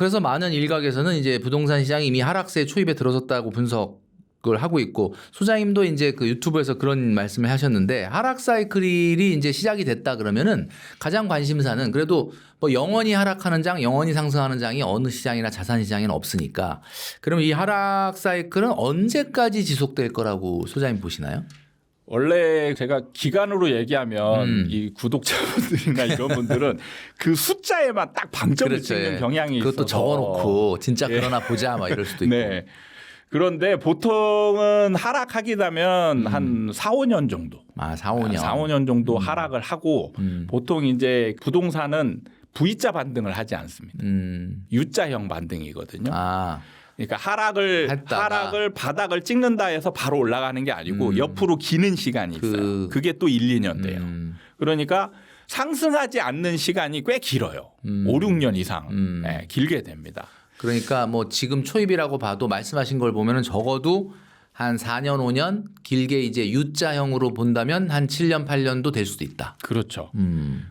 그래서 많은 일각에서는 이제 부동산 시장이 이미 하락세에 초입에 들어섰다고 분석을 하고 있고 소장님도 이제 그 유튜브에서 그런 말씀을 하셨는데 하락 사이클이 이제 시작이 됐다 그러면은 가장 관심사는 그래도 뭐 영원히 하락하는 장, 영원히 상승하는 장이 어느 시장이나 자산 시장에는 없으니까 그럼 이 하락 사이클은 언제까지 지속될 거라고 소장님 보시나요? 원래 제가 기간으로 얘기하면 이 구독자분들이나 이런 분들은 그 숫자에만 딱 방점을 그렇죠. 찍는 경향이 있어서 그것도 적어놓고 진짜 그러나 보자 막 이럴 수도 있고. 네. 그런데 보통은 하락하게 되면 한 4, 5년 정도. 4, 5년. 4, 5년 정도 하락을 하고 보통 이제 부동산은 V자 반등을 하지 않습니다. U자형 반등이거든요. 그러니까 하락을 바닥을 찍는다 해서 바로 올라가는 게 아니고 옆으로 기는 시간이 있어요. 그게 또 1, 2년 돼요. 그러니까 상승하지 않는 시간이 꽤 길어요. 5, 6년 이상 네, 길게 됩니다. 그러니까 뭐 지금 초입이라고 봐도 말씀하신 걸 보면은 적어도 한 4년, 5년 길게 이제 U자형으로 본다면 한 7년, 8년도 될 수도 있다. 그렇죠.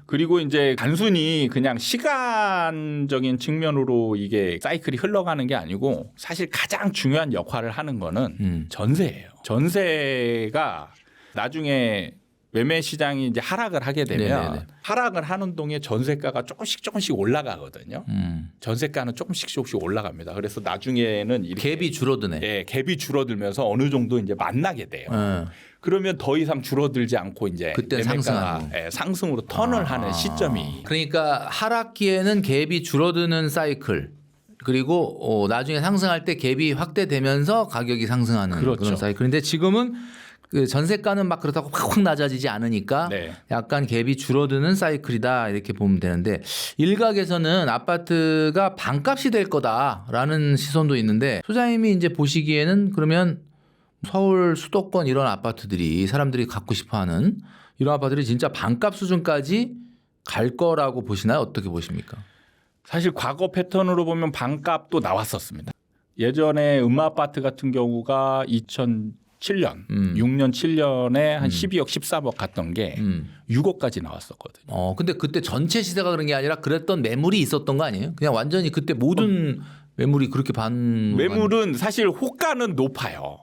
그리고 이제 단순히 그냥 시간적인 측면으로 이게 사이클이 흘러가는 게 아니고 사실 가장 중요한 역할을 하는 거는 전세예요. 전세가 나중에 매매 시장이 이제 하락을 하게 되면 네네네. 하락을 하는 동에 전세가가 조금씩 올라가거든요. 전세가는 조금씩 올라갑니다. 그래서 나중에는 이렇게 갭이 줄어드네. 예, 갭이 줄어들면서 어느 정도 이제 만나게 돼요. 그러면 더 이상 줄어들지 않고 이제 그때 상승하고 예, 상승으로 턴을 하는 시점이. 그러니까 하락기에는 갭이 줄어드는 사이클. 그리고 나중에 상승할 때 갭이 확대되면서 가격이 상승하는 그렇죠. 그런 사이클. 그런데 지금은 그 전세가는 막 그렇다고 확 낮아지지 않으니까 네. 약간 갭이 줄어드는 사이클이다 이렇게 보면 되는데 일각에서는 아파트가 반값이 될 거다라는 시선도 있는데 소장님이 이제 보시기에는 그러면 서울 수도권 이런 아파트들이 사람들이 갖고 싶어하는 이런 아파트들이 진짜 반값 수준까지 갈 거라고 보시나요? 어떻게 보십니까? 사실 과거 패턴으로 보면 반값도 나왔었습니다. 예전에 음마아파트 같은 경우가 2007년, 6년, 7년에 한 12억, 13억 갔던 게 6억까지 나왔었거든요. 근데 그때 전체 시세가 그런 게 아니라 그랬던 매물이 있었던 거 아니에요? 그냥 완전히 그때 모든 매물이 그렇게 매물은 사실 호가는 높아요.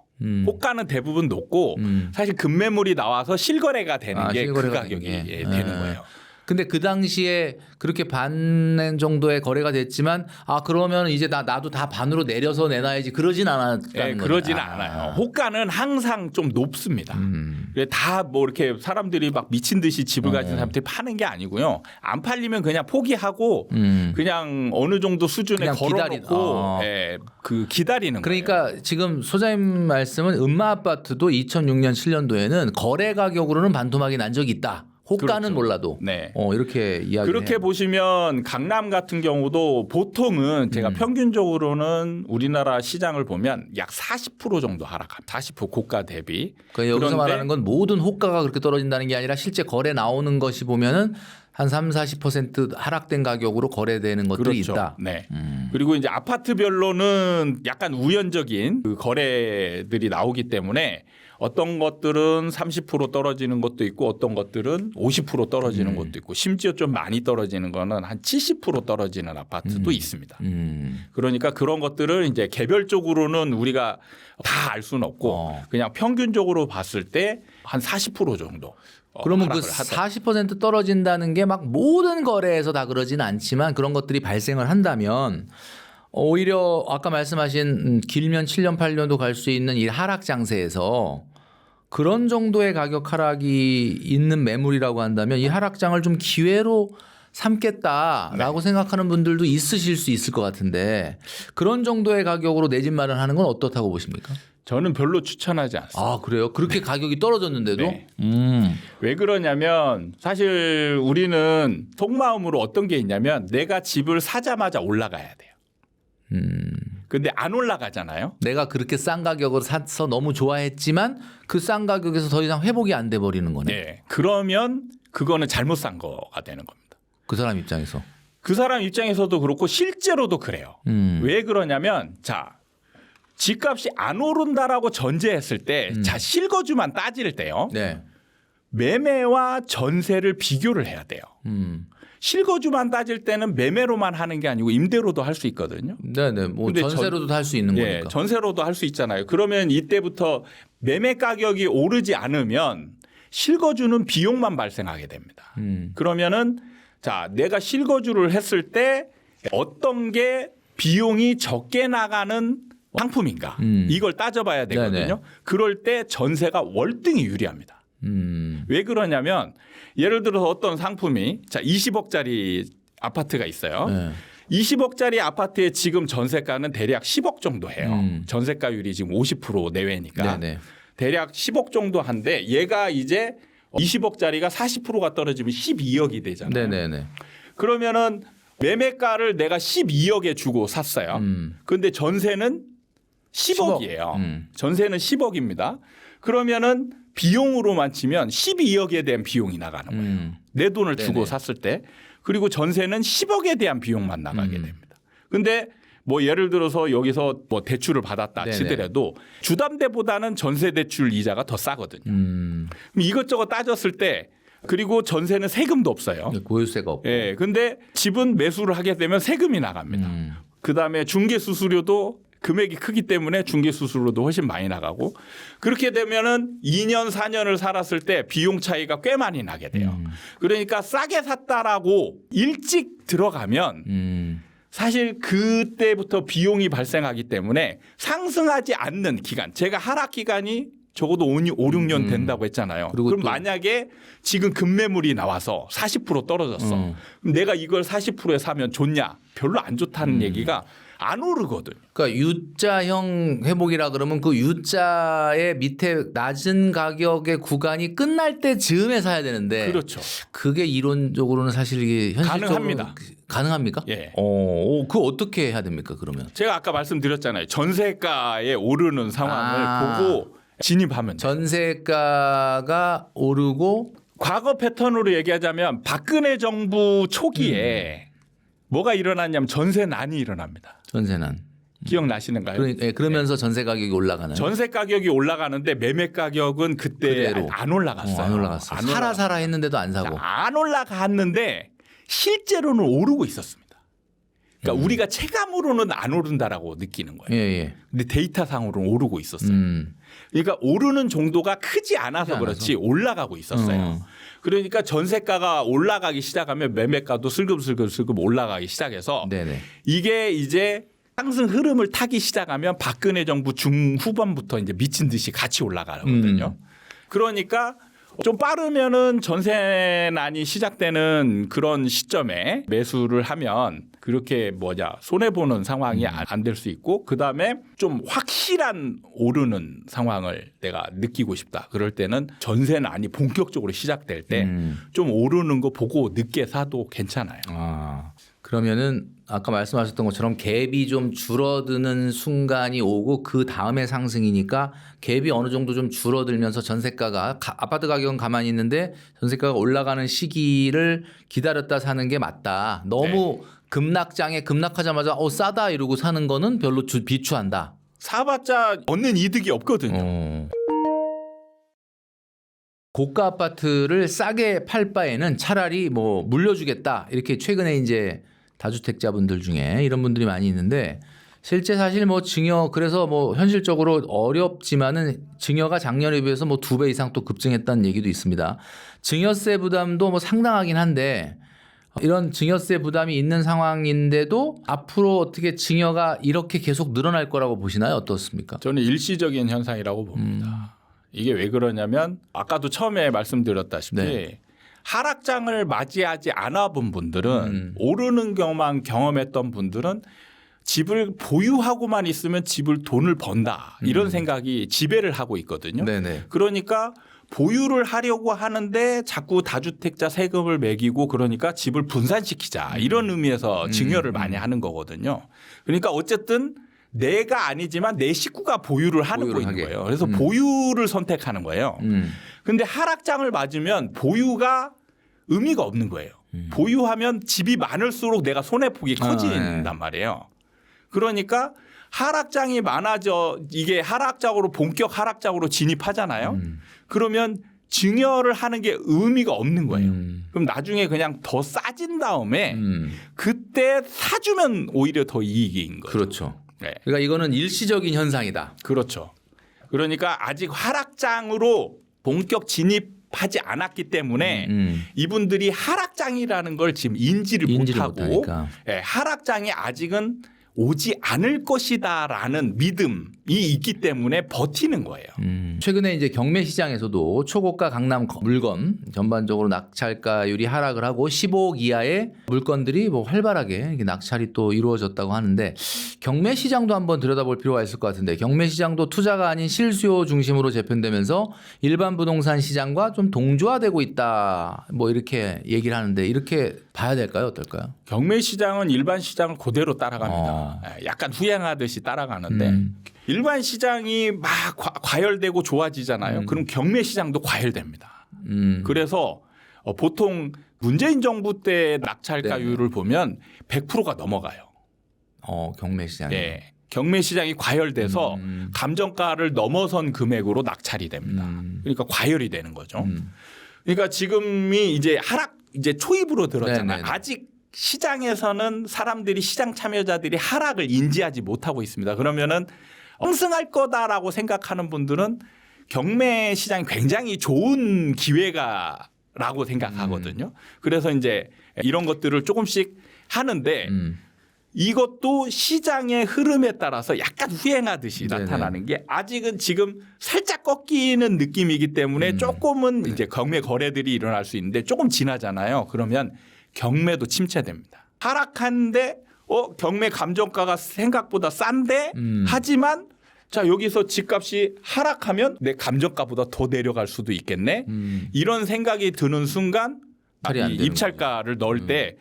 호가는 대부분 높고 사실 급매물이 나와서 실거래가 되는 게 그 가격이 되는 거예요. 근데 그 당시에 그렇게 반 정도의 거래가 됐지만 그러면 이제 나도 다 반으로 내려서 내놔야지 그러진 않았다는 거예요. 그러진 않아요. 호가는 항상 좀 높습니다. 다 뭐 이렇게 사람들이 막 미친 듯이 집을 가진 사람들이 파는 게 아니고요. 안 팔리면 그냥 포기하고 그냥 어느 정도 수준에 걸어놓고 기다리는 그러니까 거예요. 지금 소장님 말씀은 음마아파트도 2006년 7년도에는 거래 가격으로는 반토막이 난 적이 있다. 호가는 그렇죠. 몰라도 네. 이렇게 이야기 그렇게 보시면 강남 같은 경우도 보통은 제가 평균적으로는 우리나라 시장을 보면 약 40% 정도 하락합니다. 40% 고가 대비. 그러니까 여기서 말하는 건 모든 호가가 그렇게 떨어진다는 게 아니라 실제 거래 나오는 것이 보면은 한 30-40% 하락된 가격으로 거래되는 것들이 그렇죠. 있다. 네. 그리고 이제 아파트별로는 약간 우연적인 그 거래들이 나오기 때문에 어떤 것들은 30% 떨어지는 것도 있고 어떤 것들은 50% 떨어지는 것도 있고 심지어 좀 많이 떨어지는 거는 한 70% 떨어지는 아파트도 있습니다. 그러니까 그런 것들을 이제 개별적으로는 우리가 다 알 수는 없고 그냥 평균적으로 봤을 때 한 40% 정도. 그러면 그 40% 떨어진다는 게 막 모든 거래에서 다 그러지는 않지만 그런 것들이 발생을 한다면 오히려 아까 말씀하신 길면 7년 8년도 갈 수 있는 이 하락 장세에서 그런 정도의 가격 하락이 있는 매물이라고 한다면 이 하락장을 좀 기회로 삼겠다라고 생각하는 분들도 있으실 수 있을 것 같은데 그런 정도의 가격으로 내 집 마련하는 건 어떻다고 보십니까? 저는 별로 추천하지 않습니다. 그래요? 그렇게 가격이 떨어졌는데도? 네. 왜 그러냐면 사실 우리는 속마음으로 어떤 게 있냐면 내가 집을 사자마자 올라가야 돼요. 근데 안 올라가잖아요. 내가 그렇게 싼 가격으로 사서 너무 좋아했지만 그 싼 가격에서 더 이상 회복이 안 돼 버리는 거네. 네. 그러면 그거는 잘못 산 거가 되는 겁니다. 그 사람 입장에서. 그 사람 입장에서도 그렇고 실제로도 그래요. 왜 그러냐면 집값이 안 오른다라고 전제했을 때 실거주만 따질 때요. 네. 매매와 전세를 비교를 해야 돼요. 실거주만 따질 때는 매매로만 하는 게 아니고 임대로도 할 수 있거든요. 네네. 뭐 근데 전세로도 할 수 있는 예, 거니까. 전세로도 할 수 있잖아요. 그러면 이때부터 매매 가격이 오르지 않으면 실거주는 비용만 발생하게 됩니다. 그러면은 자, 내가 실거주를 했을 때 어떤 게 비용이 적게 나가는 상품인가 이걸 따져봐야 되거든요. 네네. 그럴 때 전세가 월등히 유리합니다. 왜 그러냐면 예를 들어서 어떤 상품이 자 20억짜리 아파트가 있어요. 네. 20억짜리 아파트의 지금 전세가는 대략 10억 정도 해요. 전세가율이 지금 50% 내외니까 네네. 대략 10억 정도 한데 얘가 이제 20억짜리가 40%가 떨어지면 12억이 되잖아요. 네네네. 그러면은 매매가를 내가 12억에 주고 샀어요. 그런데 전세는 10억이에요. 전세는 10억입니다. 그러면은 비용으로만 치면 12억에 대한 비용이 나가는 거예요. 내 돈을 주고 네네. 샀을 때. 그리고 전세는 10억에 대한 비용만 나가게 됩니다. 근데 뭐 예를 들어서 여기서 뭐 대출을 받았다 네네. 치더라도 주담대보다는 전세 대출 이자가 더 싸거든요. 그럼 이것저것 따졌을 때 그리고 전세는 세금도 없어요. 보유세가 없고. 예. 근데 집은 매수를 하게 되면 세금이 나갑니다. 그다음에 중개 수수료도 금액이 크기 때문에 중개 수수료도 훨씬 많이 나가고 그렇게 되면은 2년 4년을 살았을 때 비용 차이가 꽤 많이 나게 돼요. 그러니까 싸게 샀다라고 일찍 들어가면 사실 그때부터 비용이 발생하기 때문에 상승하지 않는 기간 제가 하락 기간이 적어도 5, 6년 된다고 했잖아요. 그리고 그럼 또- 만약에 지금 급매물이 나와서 40% 떨어졌어. 그럼 내가 이걸 40%에 사면 좋냐? 별로 안 좋다는 얘기가 안 오르거든요. 그러니까 U자형 회복이라 그러면 그 U자의 밑에 낮은 가격의 구간이 끝날 때 즈음에 사야 되는데 그렇죠. 그게 이론적으로는 사실 이게 현실적으로 가능합니다. 가능합니까? 예. 그 어떻게 해야 됩니까? 그러면 제가 아까 말씀드렸잖아요. 전세가에 오르는 상황을 보고 진입하면 돼요. 전세가가 오르고 과거 패턴으로 얘기하자면 박근혜 정부 초기에 뭐가 일어났냐면 전세난이 일어납니다. 전세난 기억나시는가요? 그러면서 전세 가격이 올라가는. 전세 가격이 올라가는데 매매 가격은 그때 그대로. 안 올라갔어요. 안 올라갔어요. 사라 했는데도 안 사고. 안 올라갔는데 실제로는 오르고 있었습니다. 그러니까 우리가 체감으로는 안 오른다라고 느끼는 거예요. 예. 근데 데이터상으로는 오르고 있었어요. 그러니까 오르는 정도가 크지 않아서 그렇지 올라가고 있었어요. 그러니까 전세가가 올라가기 시작하면 매매가도 슬금슬금 올라가기 시작해서 네네. 이게 이제 상승 흐름을 타기 시작하면 박근혜 정부 중후반부터 이제 미친 듯이 같이 올라가거든요. 그러니까 좀 빠르면은 전세난이 시작되는 그런 시점에 매수를 하면 그렇게 손해 보는 상황이 안 될 수 있고 그다음에 좀 확실한 오르는 상황을 내가 느끼고 싶다. 그럴 때는 전세난이 본격적으로 시작될 때 좀 오르는 거 보고 늦게 사도 괜찮아요. 그러면은 아까 말씀하셨던 것처럼 갭이 좀 줄어드는 순간이 오고 그 다음에 상승이니까 갭이 어느 정도 좀 줄어들면서 전세가가 아파트 가격은 가만히 있는데 전세가가 올라가는 시기를 기다렸다 사는 게 맞다. 너무 급락장에 급락하자마자 싸다 이러고 사는 거는 별로 비추한다. 사봤자 얻는 이득이 없거든요. 고가 아파트를 싸게 팔 바에는 차라리 뭐 물려주겠다 이렇게 최근에 이제 다주택자분들 중에 이런 분들이 많이 있는데 실제 사실 뭐 증여 그래서 뭐 현실적으로 어렵지만은 증여가 작년에 비해서 뭐 2배 이상 또 급증했다는 얘기도 있습니다. 증여세 부담도 뭐 상당하긴 한데 이런 증여세 부담이 있는 상황인데도 앞으로 어떻게 증여가 이렇게 계속 늘어날 거라고 보시나요? 어떻습니까? 저는 일시적인 현상이라고 봅니다. 이게 왜 그러냐면 아까도 처음에 말씀드렸다시피 하락장을 맞이하지 않아 본 분들은 오르는 경험만 경험했던 분들은 집을 보유하고만 있으면 집을 돈을 번다 이런 생각이 지배를 하고 있거든요. 네네. 그러니까 보유를 하려고 하는데 자꾸 다주택자 세금을 매기고 그러니까 집을 분산시키자 이런 의미에서 증여를 많이 하는 거거든요. 그러니까 어쨌든 내가 아니지만 내 식구가 보유를 하는 거 있는 거예요. 그래서 보유를 선택하는 거예요. 근데 하락장을 맞으면 보유가 의미가 없는 거예요. 보유하면 집이 많을수록 내가 손해폭이 커진단 말이에요. 그러니까 하락장이 많아져 이게 하락장으로 본격 하락장으로 진입하잖아요. 그러면 증여를 하는 게 의미가 없는 거예요. 그럼 나중에 그냥 더 싸진 다음에 그때 사주면 오히려 더 이익인 거죠. 그렇죠. 네. 그러니까 이거는 일시적인 현상이다. 그렇죠. 그러니까 아직 하락장으로 본격 진입하지 않았기 때문에 이분들이 하락장이라는 걸 지금 인지를 못하고 못하니까. 예, 하락장이 아직은 오지 않을 것이다라는 믿음이 있기 때문에 버티는 거예요. 최근에 이제 경매 시장에서도 초고가 강남 물건 전반적으로 낙찰가율이 하락을 하고 15억 이하의 물건들이 뭐 활발하게 이렇게 낙찰이 또 이루어졌다고 하는데 경매 시장도 한번 들여다볼 필요가 있을 것 같은데 경매 시장도 투자가 아닌 실수요 중심으로 재편되면서 일반 부동산 시장과 좀 동조화되고 있다. 뭐 이렇게 얘기를 하는데 이렇게 봐야 될까요? 어떨까요? 경매 시장은 일반 시장을 그대로 따라갑니다. 약간 후행하듯이 따라가는데 일반 시장이 막 과열되고 좋아지잖아요. 그럼 경매 시장도 과열됩니다. 그래서 보통 문재인 정부 때 낙찰가율을 보면 100%가 넘어가요. 경매 시장이. 예. 경매 시장이 과열돼서 감정가를 넘어선 금액으로 낙찰이 됩니다. 그러니까 과열이 되는 거죠. 그러니까 지금이 이제 이제 초입으로 들었잖아요. 네네네. 아직 시장에서는 사람들이 시장 참여자들이 하락을 인지하지 못하고 있습니다. 그러면은 상승할 거다라고 생각하는 분들은 경매 시장이 굉장히 좋은 기회가라고 생각하거든요. 그래서 이제 이런 것들을 조금씩 하는데 이것도 시장의 흐름에 따라서 약간 후행하듯이 네네. 나타나는 게 아직은 지금 살짝 꺾이는 느낌이기 때문에 조금은 이제 경매 거래들이 일어날 수 있는데 조금 지나잖아요. 그러면 경매도 침체됩니다. 하락하는데 경매 감정가가 생각보다 싼데 하지만 자 여기서 집값이 하락하면 내 감정가보다 더 내려갈 수도 있겠네. 이런 생각이 드는 순간 처리 안 이 되는 입찰가를 넣을 때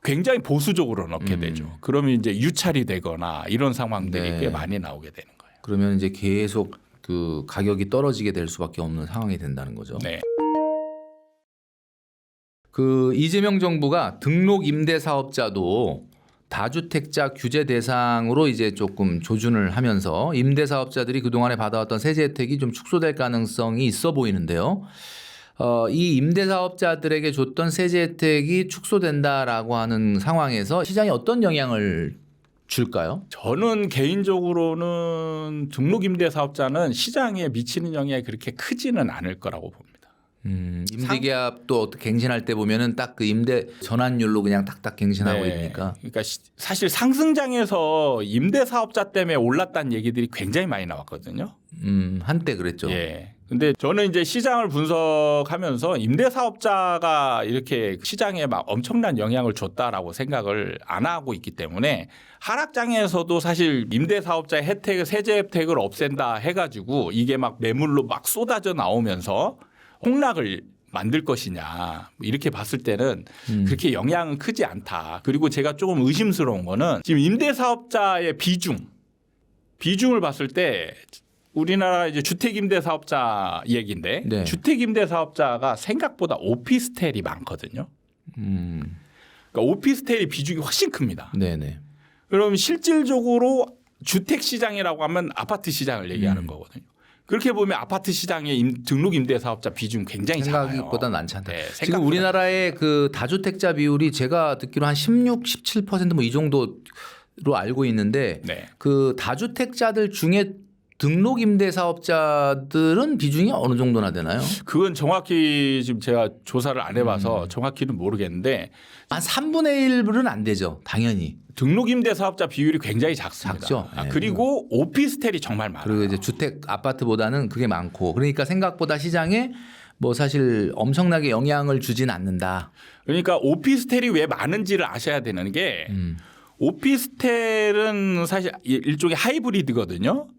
굉장히 보수적으로 넣게 되죠. 그러면 이제 유찰이 되거나 이런 상황들이 네. 꽤 많이 나오게 되는 거예요. 그러면 이제 계속 그 가격이 떨어지게 될 수밖에 없는 상황이 된다는 거죠. 네. 그 이재명 정부가 등록 임대 사업자도 다주택자 규제 대상으로 이제 조금 조준을 하면서 임대 사업자들이 그동안에 받아왔던 세제 혜택이 좀 축소될 가능성이 있어 보이는데요. 이 임대 사업자들에게 줬던 세제 혜택이 축소된다라고 하는 상황에서 시장에 어떤 영향을 줄까요? 저는 개인적으로는 등록 임대 사업자는 시장에 미치는 영향이 그렇게 크지는 않을 거라고 봅니다. 임대계약도 어떻게 갱신할 때 보면은 딱 그 임대 전환율로 그냥 딱딱 갱신하고 네. 이러니까. 그러니까 사실 상승장에서 임대 사업자 때문에 올랐다는 얘기들이 굉장히 많이 나왔거든요. 한때 그랬죠. 예. 근데 저는 이제 시장을 분석하면서 임대 사업자가 이렇게 시장에 막 엄청난 영향을 줬다라고 생각을 안 하고 있기 때문에 하락장에서도 사실 임대 사업자의 혜택을 세제 혜택을 없앤다 해가지고 이게 막 매물로 막 쏟아져 나오면서 폭락을 만들 것이냐 이렇게 봤을 때는 그렇게 영향은 크지 않다. 그리고 제가 조금 의심스러운 거는 지금 임대 사업자의 비중을 봤을 때 우리나라 이제 주택임대 사업자 얘기인데 네. 주택임대 사업자가 생각보다 오피스텔이 많거든요. 그러니까 오피스텔이 비중이 훨씬 큽니다. 네네. 그럼 실질적으로 주택 시장이라고 하면 아파트 시장을 얘기하는 거거든요. 그렇게 보면 아파트 시장의 등록 임대 사업자 비중 굉장히 작아요. 생각보다 많지 않다. 네, 지금 생각보다 우리나라의 그 다주택자 비율이 제가 듣기로 한 16, 17% 뭐 이 정도로 알고 있는데 네. 그 다주택자들 중에 등록 임대 사업자들은 비중이 어느 정도나 되나요? 그건 정확히 지금 제가 조사를 안 해봐서 정확히는 모르겠는데 한 3분의 1은 안 되죠. 당연히. 등록 임대 사업자 비율이 굉장히 작습니다. 작죠. 네. 그리고 오피스텔이 정말 많아요. 그리고 이제 주택 아파트보다는 그게 많고 그러니까 생각보다 시장에 뭐 사실 엄청나게 영향을 주진 않는다. 그러니까 오피스텔이 왜 많은지를 아셔야 되는 게 오피스텔은 사실 일종의 하이브리드거든요.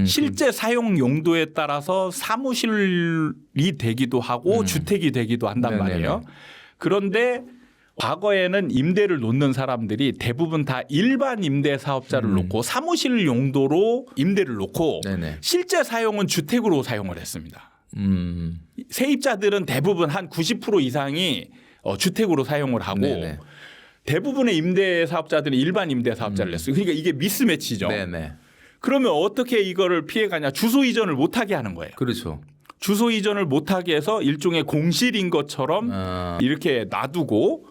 실제 사용 용도에 따라서 사무실이 되기도 하고 주택이 되기도 한단 네네네. 말이에요. 그런데 과거에는 임대를 놓는 사람들이 대부분 다 일반 임대 사업자를 놓고 사무실 용도로 임대를 놓고 네네. 실제 사용은 주택으로 사용을 했습니다. 세입자들은 대부분 한 90% 이상이 주택으로 사용을 하고 네네. 대부분의 임대 사업자들은 일반 임대 사업자를 냈어요. 그러니까 이게 미스매치죠. 네네. 그러면 어떻게 이거를 피해가냐? 주소 이전을 못하게 하는 거예요. 그렇죠. 주소 이전을 못하게 해서 일종의 공실인 것처럼 이렇게 놔두고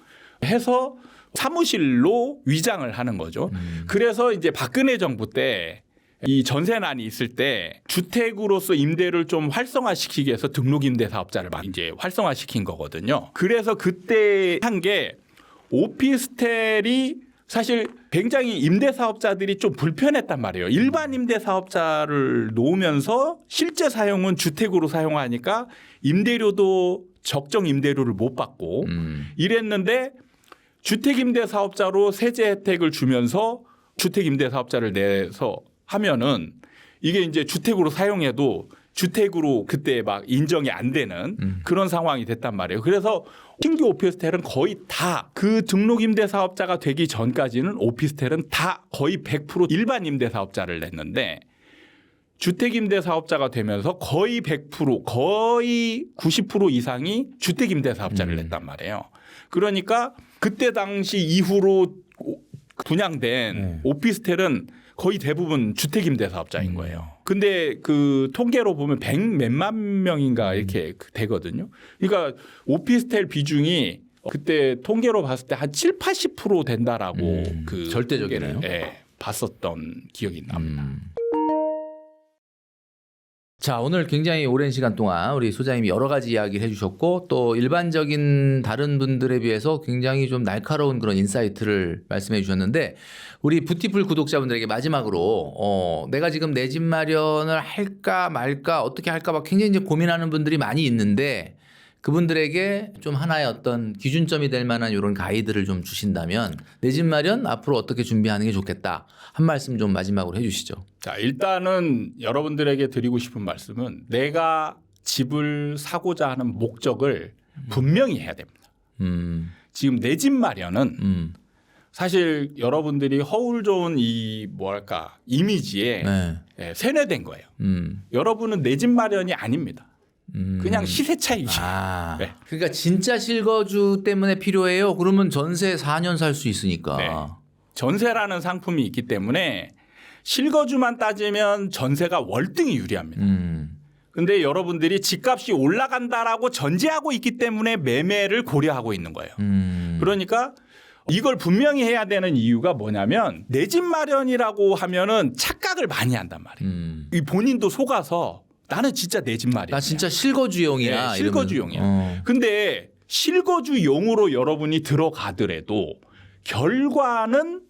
해서 사무실로 위장을 하는 거죠. 그래서 이제 박근혜 정부 때 이 전세난이 있을 때 주택으로서 임대를 좀 활성화시키기 위해서 등록임대사업자를 막 이제 활성화시킨 거거든요. 그래서 그때 한 게 오피스텔이 사실 굉장히 임대사업자들이 좀 불편했단 말이에요. 일반 임대사업자를 놓으면서 실제 사용은 주택으로 사용하니까 임대료도 적정 임대료를 못 받고 이랬는데 주택임대사업자로 세제 혜택을 주면서 주택임대사업자를 내서 하면은 이게 이제 주택으로 사용해도 주택으로 그때 막 인정이 안 되는 그런 상황이 됐단 말이에요. 그래서 신규 오피스텔은 거의 다 그 등록 임대사업자가 되기 전까지는 오피스텔은 다 거의 100% 일반 임대사업자를 냈는데 주택임대사업자가 되면서 거의 100% 거의 90% 이상이 주택임대사업자를 냈단 말이에요. 그러니까 그때 당시 이후로 분양된 오피스텔은 거의 대부분 주택임대사업자인 거예요. 근데 그 통계로 보면 100몇만 명인가 이렇게 되거든요. 그러니까 오피스텔 비중이 그때 통계로 봤을 때 한 7, 80% 된다라고 그 절대적이네요. 봤었던 기억이 납니다. 자, 오늘 굉장히 오랜 시간 동안 우리 소장님이 여러 가지 이야기를 해주셨고 또 일반적인 다른 분들에 비해서 굉장히 좀 날카로운 그런 인사이트를 말씀해 주셨는데 우리 부티풀 구독자분들에게 마지막으로 내가 지금 내 집 마련을 할까 말까 어떻게 할까 막 굉장히 이제 고민하는 분들이 많이 있는데 그분들에게 좀 하나의 어떤 기준점이 될 만한 이런 가이드를 좀 주신다면 내 집 마련 앞으로 어떻게 준비하는 게 좋겠다. 한 말씀 좀 마지막으로 해 주시죠. 자, 일단은 여러분들에게 드리고 싶은 말씀은 내가 집을 사고자 하는 목적을 분명히 해야 됩니다. 지금 내 집 마련은 사실 여러분들이 허울 좋은 이 뭐랄까 이미지에 세뇌된 거예요. 여러분은 내 집 마련이 아닙니다. 그냥 시세 차익이죠. 네. 그러니까 진짜 실거주 때문에 필요해요. 그러면 전세 4년 살 수 있으니까. 네. 전세라는 상품이 있기 때문에 실거주만 따지면 전세가 월등히 유리합니다. 근데 여러분들이 집값이 올라간다라고 전제하고 있기 때문에 매매를 고려하고 있는 거예요. 그러니까 이걸 분명히 해야 되는 이유가 뭐냐면 내 집 마련이라고 하면은 착각을 많이 한단 말이에요. 이 본인도 속아서 나는 진짜 내 집 마련. 나 진짜 실거주용이야. 네, 실거주용이야. 근데 실거주용으로 여러분이 들어가더라도 결국에는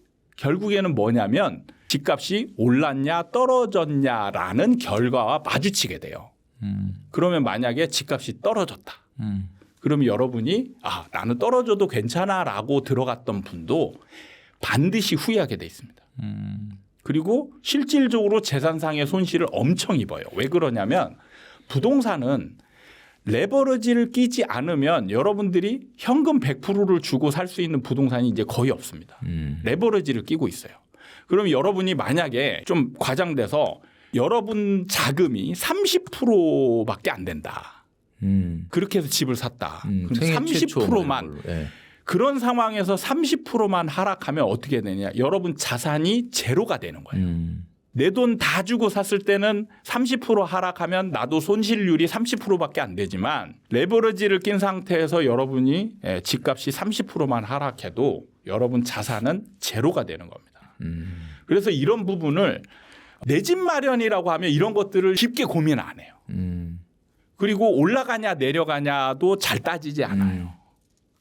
뭐냐면 집값이 올랐냐 떨어졌냐라는 결과와 마주치게 돼요. 그러면 만약에 집값이 떨어졌다. 그러면 여러분이 나는 떨어져도 괜찮아라고 들어갔던 분도 반드시 후회하게 돼 있습니다. 그리고 실질적으로 재산상의 손실을 엄청 입어요. 왜 그러냐면 부동산은 레버리지를 끼지 않으면 여러분들이 현금 100%를 주고 살 수 있는 부동산이 이제 거의 없습니다. 레버리지를 끼고 있어요. 그럼 여러분이 만약에 좀 과장돼서 여러분 자금이 30%밖에 안 된다. 그렇게 해서 집을 샀다. 그럼 30%만 그런 상황에서 30%만 하락하면 어떻게 되냐. 여러분 자산이 제로가 되는 거예요. 내 돈 다 주고 샀을 때는 30% 하락하면 나도 손실률이 30%밖에 안 되지만 레버리지를 낀 상태에서 여러분이 집값이 30%만 하락해도 여러분 자산은 제로가 되는 겁니다. 그래서 이런 부분을 내 집 마련이라고 하면 이런 것들을 깊게 고민 안 해요. 그리고 올라가냐 내려가냐도 잘 따지지 않아요.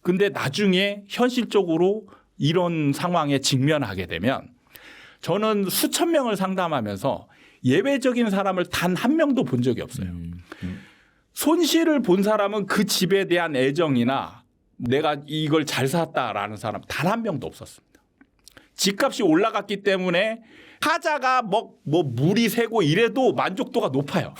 근데 나중에 현실적으로 이런 상황에 직면하게 되면 저는 수천 명을 상담하면서 예외적인 사람을 단 한 명도 본 적이 없어요. 손실을 본 사람은 그 집에 대한 애정이나 내가 이걸 잘 샀다라는 사람 단 한 명도 없었습니다. 집값이 올라갔기 때문에 하자가 뭐 물이 새고 이래도 만족도가 높아요.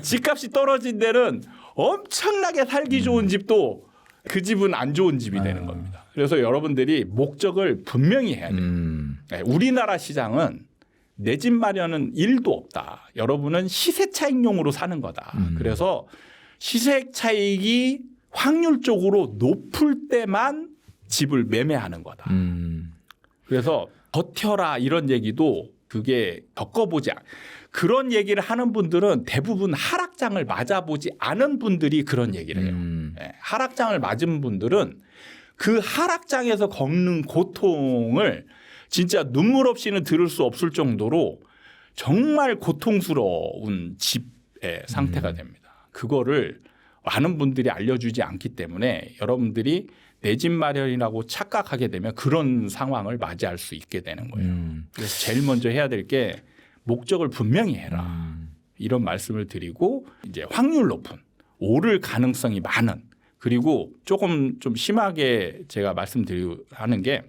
집값이 떨어진 데는 엄청나게 살기 좋은 집도 그 집은 안 좋은 집이 되는 겁니다. 그래서 여러분들이 목적을 분명히 해야 돼요. 네, 우리나라 시장은 내 집 마련은 1도 없다. 여러분은 시세 차익용으로 사는 거다. 그래서 시세 차익이 확률적으로 높을 때만 집을 매매하는 거다. 그래서 버텨라 이런 얘기도 그게 겪어보지 그런 얘기를 하는 분들은 대부분 하락장을 맞아보지 않은 분들이 그런 얘기를 해요. 예, 하락장을 맞은 분들은 그 하락장에서 겪는 고통을 진짜 눈물 없이는 들을 수 없을 정도로 정말 고통스러운 집의 상태가 됩니다. 그거를 많은 분들이 알려주지 않기 때문에 여러분들이 내 집 마련이라고 착각하게 되면 그런 상황을 맞이할 수 있게 되는 거예요. 그래서 제일 먼저 해야 될 게 목적을 분명히 해라. 이런 말씀을 드리고 이제 확률 높은 오를 가능성이 많은 그리고 조금 좀 심하게 제가 말씀드리는 게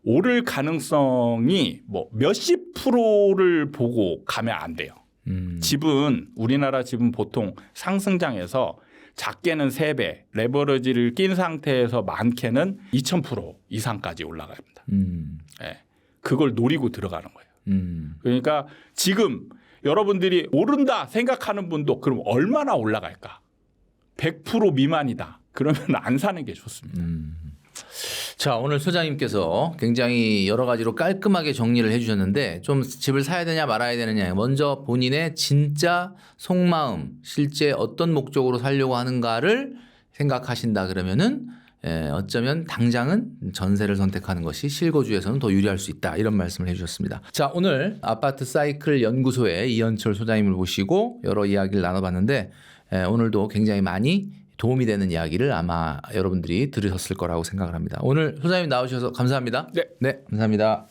오를 가능성이 뭐 몇십 프로를 보고 가면 안 돼요. 집은 우리나라 집은 보통 상승장에서 작게는 3배, 레버리지를 낀 상태에서 많게는 2000% 이상까지 올라갑니다. 네. 그걸 노리고 들어가는 거예요. 그러니까 지금 여러분들이 오른다 생각하는 분도 그럼 얼마나 올라갈까? 100% 미만이다. 그러면 안 사는 게 좋습니다. 자, 오늘 소장님께서 굉장히 여러 가지로 깔끔하게 정리를 해주셨는데 좀 집을 사야 되냐 말아야 되느냐 먼저 본인의 진짜 속마음 실제 어떤 목적으로 살려고 하는가를 생각하신다 그러면은 어쩌면 당장은 전세를 선택하는 것이 실거주에서는 더 유리할 수 있다 이런 말씀을 해주셨습니다. 자, 오늘 아파트 사이클 연구소의 이현철 소장님을 모시고 여러 이야기를 나눠봤는데 오늘도 굉장히 많이 도움이 되는 이야기를 아마 여러분들이 들으셨을 거라고 생각을 합니다. 오늘 소장님 나오셔서 감사합니다. 네. 네, 감사합니다.